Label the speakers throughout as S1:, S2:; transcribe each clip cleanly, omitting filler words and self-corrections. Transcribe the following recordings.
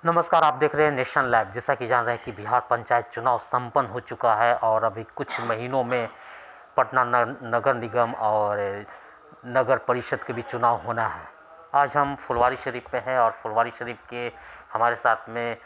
S1: नमस्कार, आप देख रहे हैं नेशन लाइव। जैसा कि जान रहे हैं कि बिहार पंचायत चुनाव संपन्न हो चुका है और अभी कुछ महीनों में पटना नगर निगम और नगर परिषद के भी चुनाव होना है। आज हम फुलवारी शरीफ पे हैं और फुलवारी शरीफ के हमारे साथ में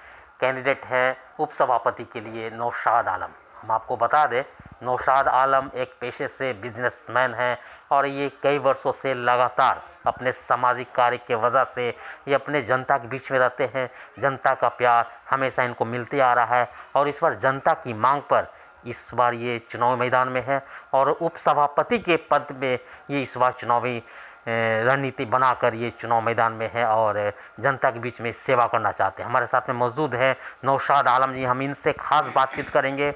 S1: कैंडिडेट है उप सभापति के लिए नौशाद आलम। हम आपको बता दें, नौशाद आलम एक पेशे से बिजनेसमैन हैं और ये कई वर्षों से लगातार अपने सामाजिक कार्य के वजह से ये अपने जनता के बीच में रहते हैं। जनता का प्यार हमेशा इनको मिलते आ रहा है और इस बार जनता की मांग पर इस बार ये चुनाव मैदान में है और उप सभापति के पद में ये इस बार चुनावी रणनीति बनाकर ये चुनाव मैदान में है और जनता के बीच में सेवा करना चाहते हैं। हमारे साथ में मौजूद है नौशाद आलम जी। हम इनसे खास बातचीत करेंगे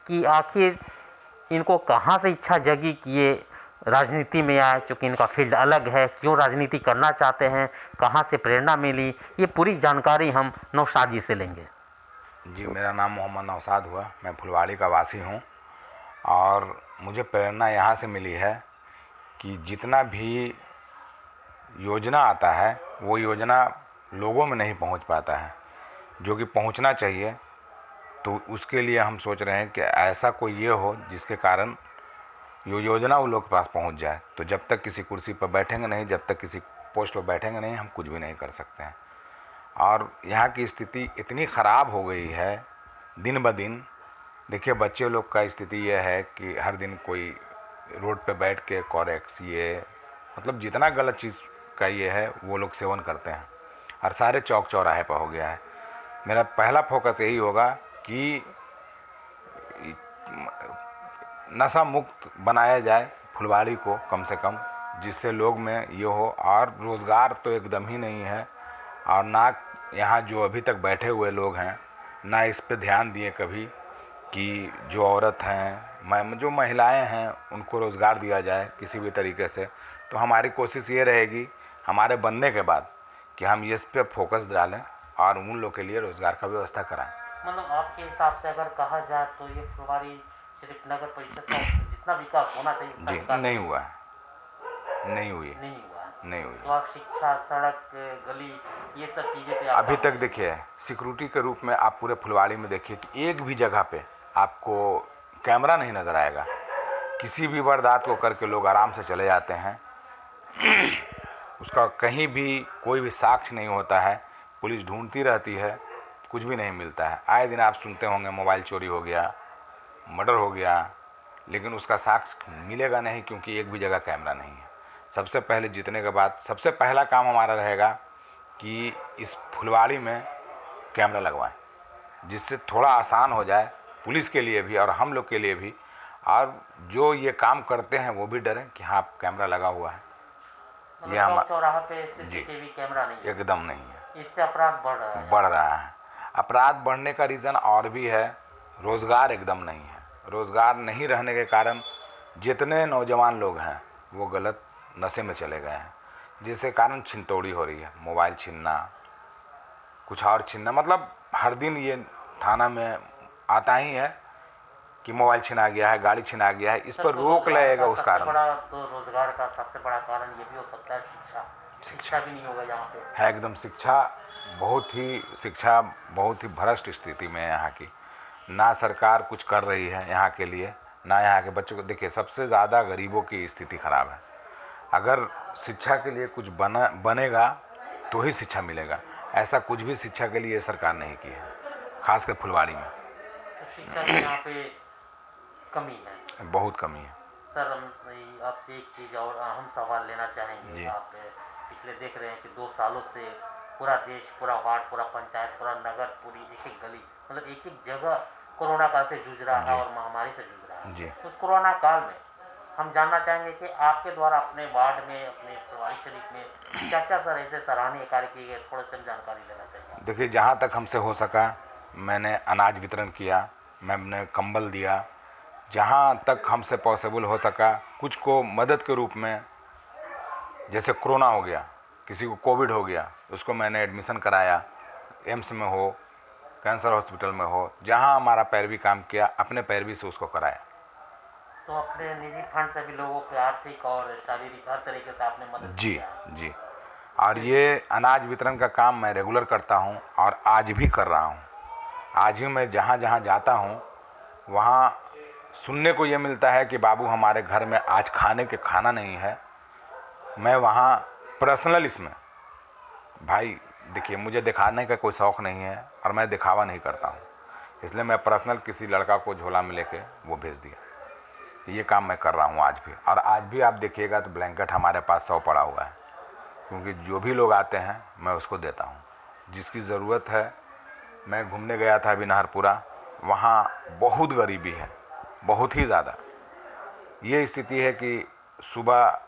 S1: कि आखिर इनको कहाँ से इच्छा जगी कि ये राजनीति में आए, चूँकि इनका फील्ड अलग है, क्यों राजनीति करना चाहते हैं, कहाँ से प्रेरणा मिली, ये पूरी जानकारी हम नौशाद जी से लेंगे।
S2: जी, मेरा नाम मोहम्मद नौशाद हुआ। मैं फुलवाड़ी का वासी हूँ और मुझे प्रेरणा यहाँ से मिली है कि जितना भी योजना आता है वो योजना लोगों में नहीं पहुँच पाता है, जो कि पहुँचना चाहिए। तो उसके लिए हम सोच रहे हैं कि ऐसा कोई ये हो जिसके कारण ये योजना उन लोग के पास पहुँच जाए। तो जब तक किसी कुर्सी पर बैठेंगे नहीं, जब तक किसी पोस्ट पर बैठेंगे नहीं, हम कुछ भी नहीं कर सकते हैं। और यहाँ की स्थिति इतनी ख़राब हो गई है दिन ब दिन। देखिए, बच्चे लोग का स्थिति यह है कि हर दिन कोई रोड पे बैठ के कॉरेक्स, ये मतलब जितना गलत चीज़ का ये है वो लोग सेवन करते हैं और सारे चौक चौराहे पर हो गया है। मेरा पहला फोकस यही होगा कि नशा मुक्त बनाया जाए फुलवाड़ी को कम से कम, जिससे लोग में ये हो। और रोज़गार तो एकदम ही नहीं है और ना यहाँ जो अभी तक बैठे हुए लोग हैं ना इस पे ध्यान दिए कभी कि जो औरत हैं, जो महिलाएं हैं, उनको रोज़गार दिया जाए किसी भी तरीके से। तो हमारी कोशिश ये रहेगी हमारे बनने के बाद कि हम इस पे फोकस डालें और उन लोग के लिए रोज़गार का व्यवस्था कराएं।
S1: मतलब आपके हिसाब से अगर कहा जाए तो ये फुलवारी शरीफ नगर परिषद का जितना विकास होना चाहिए उतना
S2: जी,
S1: विकास
S2: नहीं हुआ है, नहीं हुई,
S1: नहीं हुआ है।
S2: नहीं हुई।
S1: तो आप शिक्षा, सड़क, गली, ये सब चीज़ें पे
S2: अभी तक देखिए, सिक्योरिटी के रूप में आप पूरे फुलवाड़ी में देखिए कि एक भी जगह पे आपको कैमरा नहीं नज़र आएगा। किसी भी वारदात को करके लोग आराम से चले जाते हैं। उसका कहीं भी कोई भी साक्ष्य नहीं होता है। पुलिस ढूंढती रहती है, कुछ भी नहीं मिलता है। आए दिन आप सुनते होंगे मोबाइल चोरी हो गया, मर्डर हो गया, लेकिन उसका साक्ष्य मिलेगा नहीं क्योंकि एक भी जगह कैमरा नहीं है। सबसे पहले जीतने के बाद सबसे पहला काम हमारा रहेगा कि इस फुलवाड़ी में कैमरा लगवाएं, जिससे थोड़ा आसान हो जाए पुलिस के लिए भी और हम लोग के लिए भी। और जो ये काम करते हैं वो भी डरें कि हाँ कैमरा लगा हुआ है।
S1: मतलब
S2: ये हम
S1: चौराहा पे
S2: जी,
S1: सीसीटीवी कैमरा नहीं है,
S2: एकदम नहीं है।
S1: इससे अपराध बढ़ रहा है।
S2: बढ़ रहा है। अपराध बढ़ने का रीज़न और भी है, रोज़गार एकदम नहीं है। रोज़गार नहीं रहने के कारण जितने नौजवान लोग हैं वो गलत नशे में चले गए हैं, जिसके कारण छिनतौड़ी हो रही है। मोबाइल छीनना, कुछ और छीनना, मतलब हर दिन ये थाना में आता ही है कि मोबाइल छिना गया है, गाड़ी छिना गया है। इस पर रोक लगेगा उस कारण।
S1: तो रोजगार का सबसे बड़ा कारण ये भी हो सकता है शिक्षा भी नहीं होगा यहाँ पे।
S2: है एकदम। शिक्षा बहुत ही भ्रष्ट स्थिति में है यहाँ की। ना सरकार कुछ कर रही है यहाँ के लिए, ना यहाँ के बच्चों को। देखिए, सबसे ज़्यादा गरीबों की स्थिति ख़राब है। अगर शिक्षा के लिए कुछ बनेगा तो ही शिक्षा मिलेगा। ऐसा कुछ भी शिक्षा के लिए सरकार नहीं की है, खासकर फुलवाड़ी में।
S1: तो शिक्षा की यहाँ पे कमी है,
S2: बहुत कमी है।
S1: सर हम आपसे एक चीज़ और अहम सवाल लेना चाहेंगे।
S2: जी।
S1: आप पिछले देख रहे हैं कि 2 सालों से पूरा देश, पूरा वार्ड, पूरा पंचायत, पूरा नगर, पूरी एक एक गली, मतलब एक एक जगह कोरोना काल से जूझ रहा है और महामारी से जूझ रहा है।
S2: जी।
S1: तो उस कोरोना काल में हम जानना चाहेंगे कि आपके द्वारा अपने वार्ड में, अपने फुलवारी शरीफ में क्या क्या सर ऐसे सराहनीय कार्य किए गए, थोड़े से जानकारी लेना चाहिए।
S2: देखिए, जहाँ तक हमसे हो सका मैंने अनाज वितरण किया, मैंने कंबल दिया। जहाँ तक हमसे पॉसिबल हो सका कुछ को मदद के रूप में, जैसे कोरोना हो गया, किसी को कोविड हो गया, उसको मैंने एडमिशन कराया, एम्स में हो, कैंसर हॉस्पिटल में हो, जहाँ हमारा पैरवी काम किया, अपने पैरवी से उसको कराया।
S1: तो अपने निजी फंड से भी लोगों के आर्थिक और शारीरिक हर तरीके से आपने मदद
S2: जी
S1: किया है।
S2: जी। और ये अनाज वितरण का काम मैं रेगुलर करता हूँ और आज भी कर रहा हूँ। आज भी मैं जहाँ जहाँ जाता हूँ वहाँ सुनने को ये मिलता है कि बाबू हमारे घर में आज खाने के खाना नहीं है। मैं वहाँ पर्सनल इसमें भाई देखिए, मुझे दिखाने का कोई शौक़ नहीं है और मैं दिखावा नहीं करता हूँ, इसलिए मैं पर्सनल किसी लड़का को झोला में लेके वो भेज दिया। ये काम मैं कर रहा हूँ आज भी। और आज भी आप देखिएगा तो ब्लैंकेट हमारे पास 100 पड़ा हुआ है, क्योंकि जो भी लोग आते हैं मैं उसको देता हूँ जिसकी ज़रूरत है। मैं घूमने गया था अभी नाहरपुरा, वहाँ बहुत गरीबी है, बहुत ही ज़्यादा। ये स्थिति है कि सुबह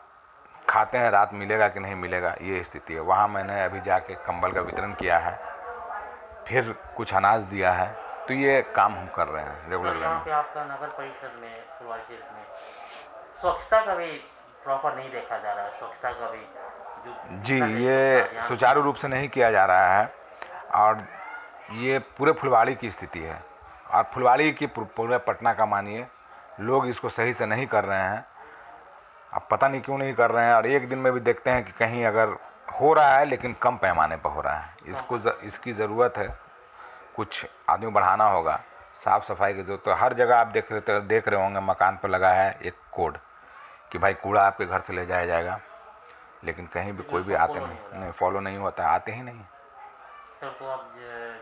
S2: खाते हैं, रात मिलेगा कि नहीं मिलेगा, ये स्थिति है। वहाँ मैंने अभी जाके कंबल का वितरण किया है, फिर कुछ अनाज दिया है। तो ये काम हम कर रहे हैं रेगुलर वे
S1: यहाँ
S2: में।
S1: पे आपका नगर परिषद में फुलवारी शरीफ में स्वच्छता का भी प्रॉपर नहीं देखा जा रहा है। स्वच्छता का भी जो
S2: जी,
S1: मिशन है,
S2: ये
S1: स्वच्छता अभियान,
S2: सुचारू रूप से नहीं किया जा रहा है और ये पूरे फुलवाड़ी की स्थिति है। और फुलवाड़ी की पूरे पटना का मानिए, लोग इसको सही से नहीं कर रहे हैं। अब पता नहीं क्यों नहीं कर रहे हैं। और एक दिन में भी देखते हैं कि कहीं अगर हो रहा है लेकिन कम पैमाने पर हो रहा है। इसकी ज़रूरत है, कुछ आदमी बढ़ाना होगा। साफ़ सफाई की ज़रूरत है। हर जगह आप देख रहे होंगे मकान पर लगा है एक कोड कि भाई कूड़ा आपके घर से ले जाया जाएगा, लेकिन कहीं भी कोई भी आते नहीं, फॉलो नहीं होता, आते ही नहीं।
S1: सर, तो आप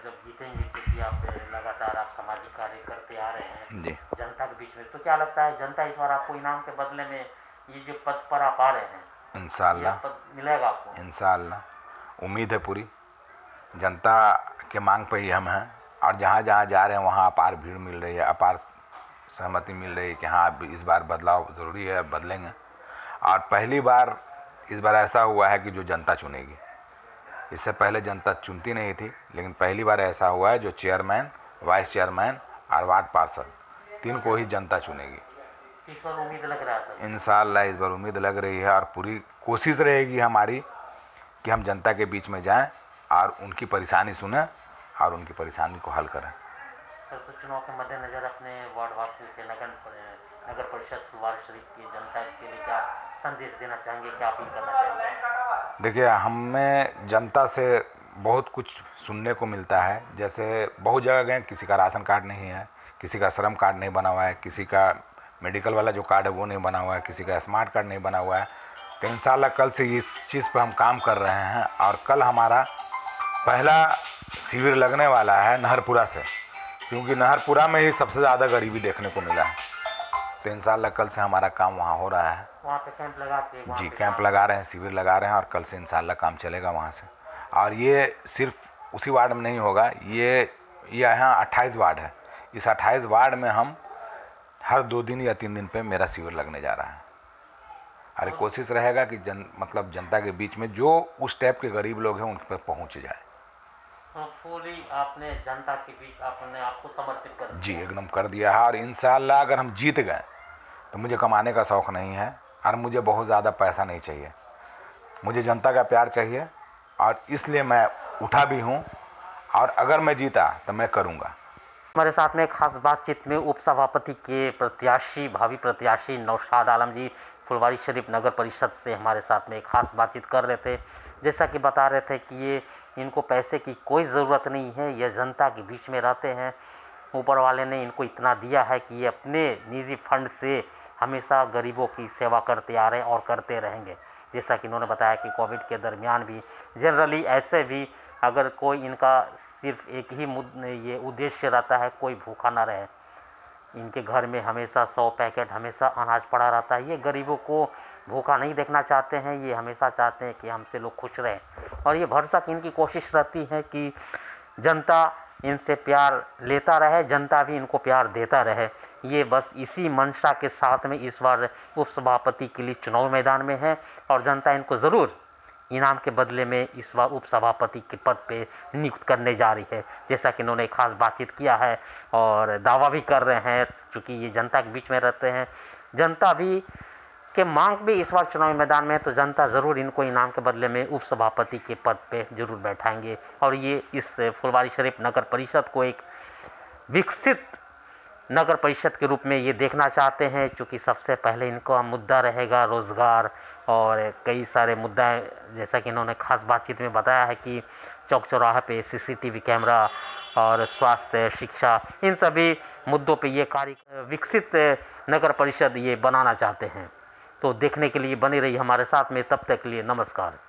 S1: जब जीतेंगे, क्योंकि आप लगातार आप सामाजिक कार्य करते आ रहे हैं
S2: जी,
S1: जनता के बीच में, तो क्या लगता है जनता इस बार आपको इनाम के बदले में ये जो पद पर आप आ रहे हैं, ये
S2: इंशाअल्लाह
S1: पद मिलेगा आपको?
S2: इंशाअल्लाह उम्मीद है पूरी। जनता के मांग पे ही हम हैं और जहाँ जहाँ जा रहे हैं वहाँ अपार भीड़ मिल रही है, अपार सहमति मिल रही है कि हाँ इस बार बदलाव ज़रूरी है, बदलेंगे। और पहली बार इस बार ऐसा हुआ है कि जो जनता चुनेगी। इससे पहले जनता चुनती नहीं थी, लेकिन पहली बार ऐसा हुआ है जो चेयरमैन, वाइस चेयरमैन और वार्ड पार्षद 3 को ही जनता चुनेगी।
S1: इस बार उम्मीद लग रहा है?
S2: इंशाअल्लाह इस बार उम्मीद लग रही है और पूरी कोशिश रहेगी हमारी कि हम जनता के बीच में जाएं और उनकी परेशानी सुनें और उनकी परेशानी को हल करें।
S1: सर, तो चुनाव के मद्देनज़र अपने वार्ड वासियों से नगर परिषद फुलवारी शरीफ की जनता के लिए क्या संदेश देना चाहेंगे, क्या अपील करना चाहेंगे?
S2: देखिए, हमें जनता से बहुत कुछ सुनने को मिलता है। जैसे बहुत जगह गए, किसी का राशन कार्ड नहीं है, किसी का श्रम कार्ड नहीं बना हुआ है, किसी का मेडिकल वाला जो कार्ड है वो नहीं बना हुआ है, किसी का स्मार्ट कार्ड नहीं बना हुआ है। तो इंशाअल्लाह कल से इस चीज़ पर हम काम कर रहे हैं और कल हमारा पहला शिविर लगने वाला है नहरपुरा से, क्योंकि नहरपुरा में ही सबसे ज़्यादा गरीबी देखने को मिला है। तो इंशाअल्लाह कल से हमारा काम वहाँ हो रहा है।
S1: वहाँ पे कैंप लगा के
S2: जी, कैंप लगा रहे हैं, शिविर लगा रहे हैं और कल से इंशाअल्लाह काम चलेगा वहाँ से। और ये सिर्फ उसी वार्ड में नहीं होगा, ये यहाँ 28 वार्ड है। इस 28 वार्ड में हम हर 2 दिन या 3 दिन पे मेरा शिविर लगने जा रहा है। अरे कोशिश रहेगा कि जनता के बीच में जो उस टाइप के गरीब लोग हैं उन पर पहुँच जाए।
S1: तो फुली आपने जनता के बीच अपने आपको समर्पित कर दिया?
S2: जी, एकदम कर दिया है। और इंशाअल्लाह अगर हम जीत गए तो मुझे कमाने का शौक़ नहीं है और मुझे बहुत ज़्यादा पैसा नहीं चाहिए, मुझे जनता का प्यार चाहिए और इसलिए मैं उठा भी हूँ। और अगर मैं जीता तो मैं करूँगा।
S1: हमारे साथ में खास बातचीत में उप सभापति के प्रत्याशी, भावी प्रत्याशी नौशाद आलम जी फुलवारी शरीफ नगर परिषद से हमारे साथ में खास बातचीत कर रहे थे। जैसा कि बता रहे थे कि ये इनको पैसे की कोई ज़रूरत नहीं है, ये जनता के बीच में रहते हैं। ऊपर वाले ने इनको इतना दिया है कि ये अपने निजी फंड से हमेशा गरीबों की सेवा करते आ रहे हैं और करते रहेंगे। जैसा कि इन्होंने बताया कि कोविड के दरमियान भी जनरली ऐसे भी अगर कोई इनका सिर्फ एक ही ये उद्देश्य रहता है, कोई भूखा ना रहे। इनके घर में हमेशा 100 पैकेट हमेशा अनाज पड़ा रहता है। ये गरीबों को भूखा नहीं देखना चाहते हैं, ये हमेशा चाहते हैं कि हमसे लोग खुश रहें। और ये भरसक इनकी कोशिश रहती है कि जनता इनसे प्यार लेता रहे, जनता भी इनको प्यार देता रहे। ये बस इसी मंशा के साथ में इस बार उपसभापति के लिए चुनाव मैदान में है और जनता इनको ज़रूर इनाम के बदले में इस बार उपसभापति के पद पे नियुक्त करने जा रही है। जैसा कि इन्होंने खास बातचीत किया है और दावा भी कर रहे हैं, क्योंकि ये जनता के बीच में रहते हैं। जनता भी के मांग भी इस बार चुनावी मैदान में है, तो जनता ज़रूर इनको इनाम के बदले में उपसभापति के पद पे ज़रूर बैठाएंगे और ये इस फुलवारी शरीफ नगर परिषद को एक विकसित नगर परिषद के रूप में ये देखना चाहते हैं, क्योंकि सबसे पहले इनका मुद्दा रहेगा रोज़गार और कई सारे मुद्दा, जैसा कि इन्होंने खास बातचीत में बताया है कि चौक चौराहे पे सीसीटीवी कैमरा और स्वास्थ्य, शिक्षा, इन सभी मुद्दों पे ये कार्य विकसित नगर परिषद ये बनाना चाहते हैं। तो देखने के लिए बने रहिए हमारे साथ में, तब तक के लिए नमस्कार।